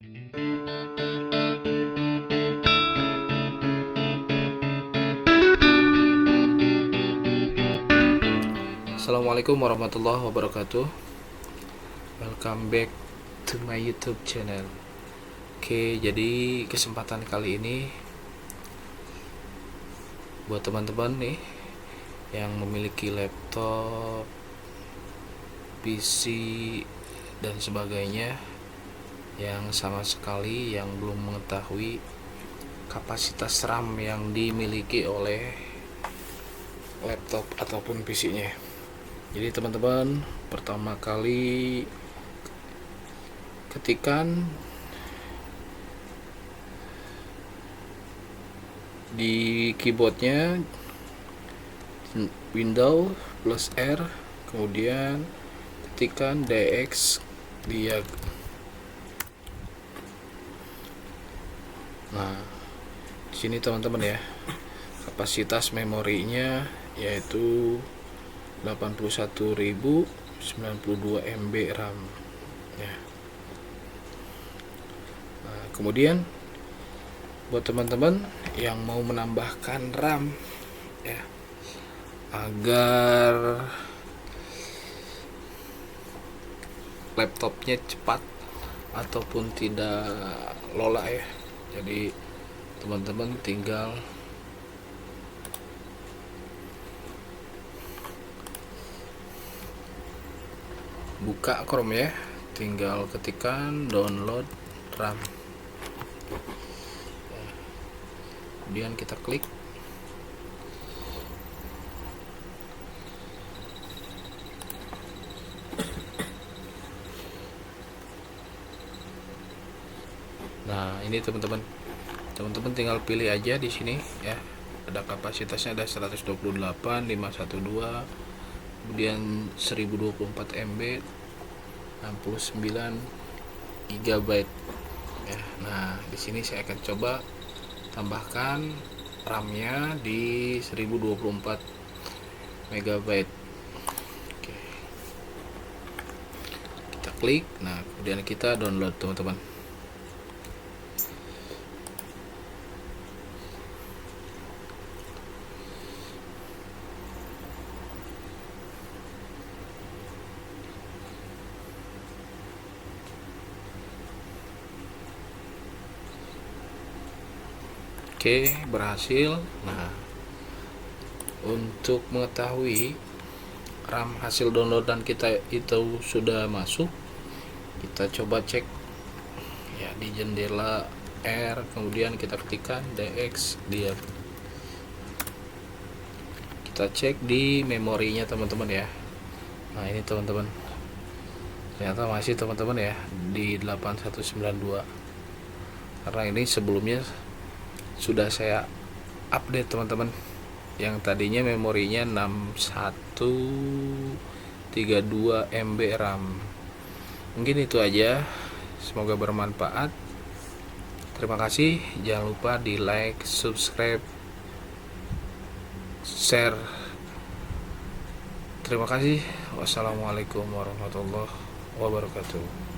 Assalamualaikum warahmatullahi wabarakatuh. Welcome back to my YouTube channel. Oke, jadi kesempatan kali ini buat teman-teman nih yang memiliki laptop, PC dan sebagainya, yang sama sekali yang belum mengetahui kapasitas RAM yang dimiliki oleh laptop ataupun PC-nya. Jadi teman-teman, pertama kali ketikan di keyboardnya Windows plus R, kemudian ketikan DX dia. Nah, di sini teman-teman ya, kapasitas memorinya yaitu 81.092 MB RAM ya. Nah, kemudian buat teman-teman yang mau menambahkan RAM ya, agar laptopnya cepat ataupun tidak lola ya, jadi teman-teman tinggal buka Chrome ya, tinggal ketikkan download RAM, kemudian kita klik. Nah, ini teman-teman tinggal pilih aja di sini ya. Ada kapasitasnya, ada 128, 512, kemudian 1024 MB, 69 GB ya. Nah, di sini saya akan coba tambahkan RAM-nya di 1024 MB. Oke. Kita klik. Nah, kemudian kita download teman-teman. Oke, berhasil. Nah, untuk mengetahui RAM hasil downloadan kita itu sudah masuk, kita coba cek ya di jendela R, kemudian kita ketikkan DX dia. Kita cek di memorinya teman-teman ya. Nah, ini teman-teman, ternyata masih teman-teman ya di 8192, karena ini sebelumnya sudah saya update teman-teman, yang tadinya memorinya 6132 MB RAM. Mungkin itu aja, semoga bermanfaat. Terima kasih, jangan lupa di like, subscribe, share. Terima kasih. Wassalamualaikum warahmatullahi wabarakatuh.